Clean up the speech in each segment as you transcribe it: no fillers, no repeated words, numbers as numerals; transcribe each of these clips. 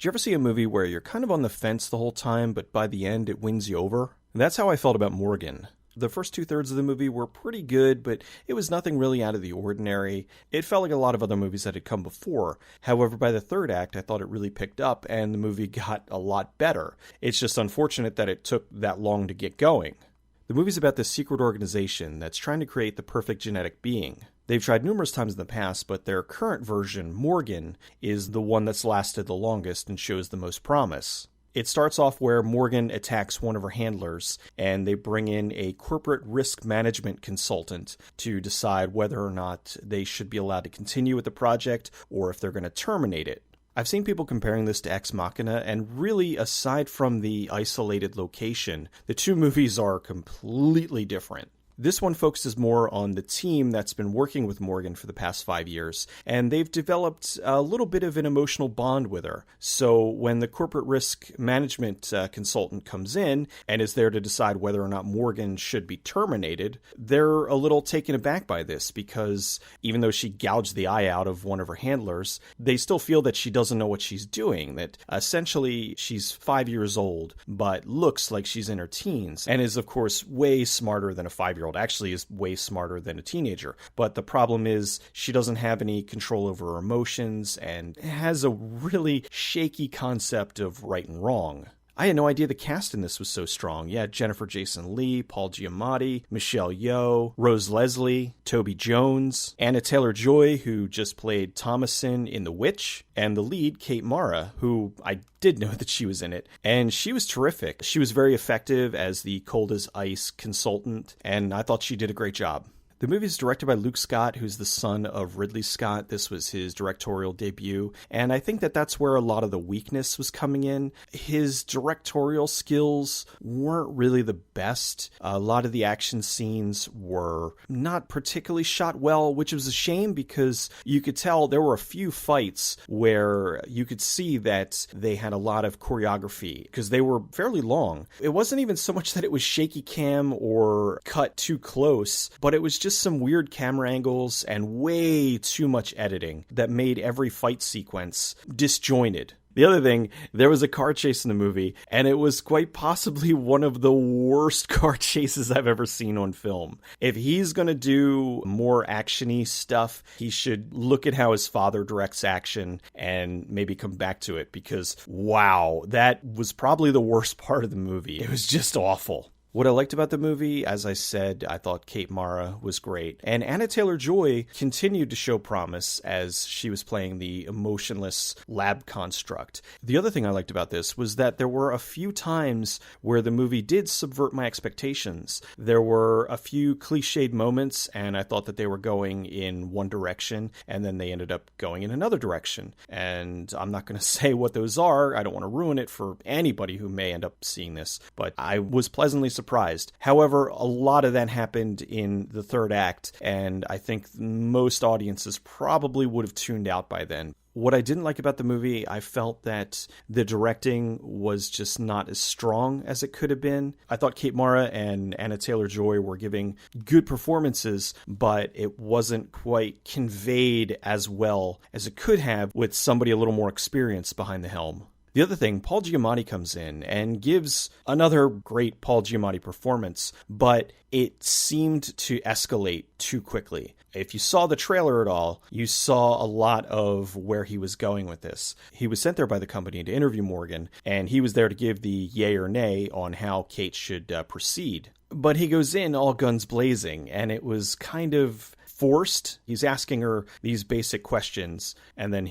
Do you ever see a movie where you're kind of on the fence the whole time, but by the end it wins you over? That's how I felt about Morgan. The first two-thirds of the movie were pretty good, but it was nothing really out of the ordinary. It felt like a lot of other movies that had come before. However, by the third act, I thought it really picked up, and the movie got a lot better. It's just unfortunate that it took that long to get going. The movie's about this secret organization that's trying to create the perfect genetic being. They've tried numerous times in the past, but their current version, Morgan, is the one that's lasted the longest and shows the most promise. It starts off where Morgan attacks one of her handlers, and they bring in a corporate risk management consultant to decide whether or not they should be allowed to continue with the project or if they're going to terminate it. I've seen people comparing this to Ex Machina, and really, aside from the isolated location, the two movies are completely different. This one focuses more on the team that's been working with Morgan for the past 5 years, and they've developed a little bit of an emotional bond with her. So when the corporate risk management consultant comes in and is there to decide whether or not Morgan should be terminated, they're a little taken aback by this because even though she gouged the eye out of one of her handlers, they still feel that she doesn't know what she's doing, that essentially she's 5 years old, but looks like she's in her teens, and is, of course, way smarter than a 5-year-old. Actually is way smarter than a teenager. But the problem is she doesn't have any control over her emotions and has a really shaky concept of right and wrong. I had no idea the cast in this was so strong. Yeah, Jennifer Jason Leigh, Paul Giamatti, Michelle Yeoh, Rose Leslie, Toby Jones, Anna Taylor-Joy, who just played Thomasin in The Witch, and the lead, Kate Mara, who I did know that she was in it, and she was terrific. She was very effective as the cold as ice consultant, and I thought she did a great job. The movie is directed by Luke Scott, who's the son of Ridley Scott. This was his directorial debut, and I think that that's where a lot of the weakness was coming in. His directorial skills weren't really the best. A lot of the action scenes were not particularly shot well, which was a shame because you could tell there were a few fights where you could see that they had a lot of choreography because they were fairly long. It wasn't even so much that it was shaky cam or cut too close, but it was just some weird camera angles and way too much editing that made every fight sequence disjointed. The other thing, there was a car chase in the movie, and it was quite possibly one of the worst car chases I've ever seen on film. If he's going to do more action-y stuff, he should look at how his father directs action and maybe come back to it, because wow, that was probably the worst part of the movie. It was just awful. What I liked about the movie, as I said, I thought Kate Mara was great. And Anna Taylor-Joy continued to show promise as she was playing the emotionless lab construct. The other thing I liked about this was that there were a few times where the movie did subvert my expectations. There were a few cliched moments, and I thought that they were going in one direction, and then they ended up going in another direction. And I'm not going to say what those are. I don't want to ruin it for anybody who may end up seeing this, but I was pleasantly surprised. However, a lot of that happened in the third act, and I think most audiences probably would have tuned out by then. What I didn't like about the movie, I felt that the directing was just not as strong as it could have been. I thought Kate Mara and Anna Taylor-Joy were giving good performances, but it wasn't quite conveyed as well as it could have with somebody a little more experienced behind the helm. The other thing, Paul Giamatti comes in and gives another great Paul Giamatti performance, but it seemed to escalate too quickly. If you saw the trailer at all, you saw a lot of where he was going with this. He was sent there by the company to interview Morgan, and he was there to give the yay or nay on how Kate should proceed. But he goes in all guns blazing, and it was kind of forced. He's asking her these basic questions, and then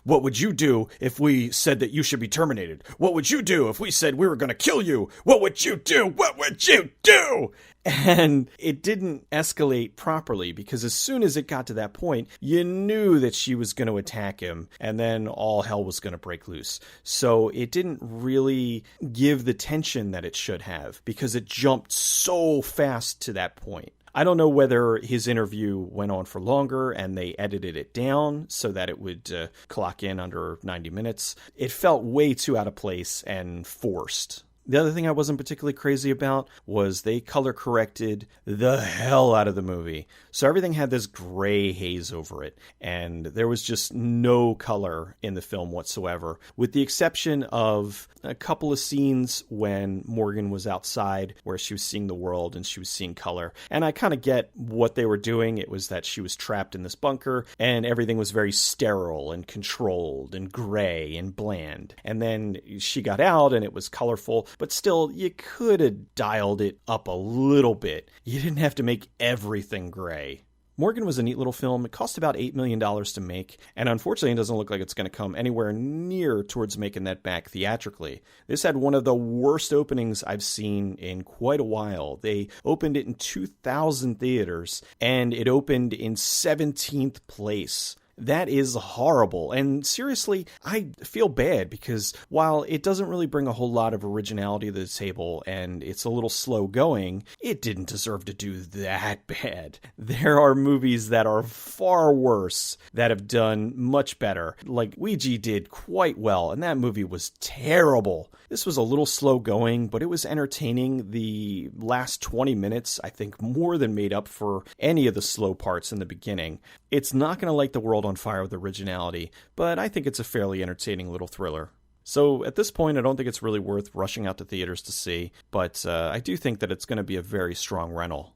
what would you do if we said that you should be terminated? What would you do if we said we were going to kill you? What would you do? What would you do? And it didn't escalate properly, because as soon as it got to that point, you knew that she was going to attack him, and then all hell was going to break loose. So it didn't really give the tension that it should have, because it jumped so fast to that point. I don't know whether his interview went on for longer and they edited it down so that it would clock in under 90 minutes. It felt way too out of place and forced. The other thing I wasn't particularly crazy about was they color corrected the hell out of the movie. So everything had this gray haze over it, and there was just no color in the film whatsoever, with the exception of a couple of scenes when Morgan was outside where she was seeing the world and she was seeing color. And I kind of get what they were doing. It was that she was trapped in this bunker and everything was very sterile and controlled and gray and bland. And then she got out and it was colorful. But still, you could have dialed it up a little bit. You didn't have to make everything gray. Morgan was a neat little film. It cost about $8 million to make, and unfortunately it doesn't look like it's going to come anywhere near towards making that back theatrically. This had one of the worst openings I've seen in quite a while. They opened it in 2,000 theaters, and it opened in 17th place. That is horrible. And seriously, I feel bad because while it doesn't really bring a whole lot of originality to the table and it's a little slow going, it didn't deserve to do that bad. There are movies that are far worse that have done much better. Like Ouija did quite well, and that movie was terrible. This was a little slow going, but it was entertaining. The last 20 minutes, I think, more than made up for any of the slow parts in the beginning. It's not going to light the world on fire with originality, but I think it's a fairly entertaining little thriller. So at this point, I don't think it's really worth rushing out to theaters to see, but I do think that it's going to be a very strong rental.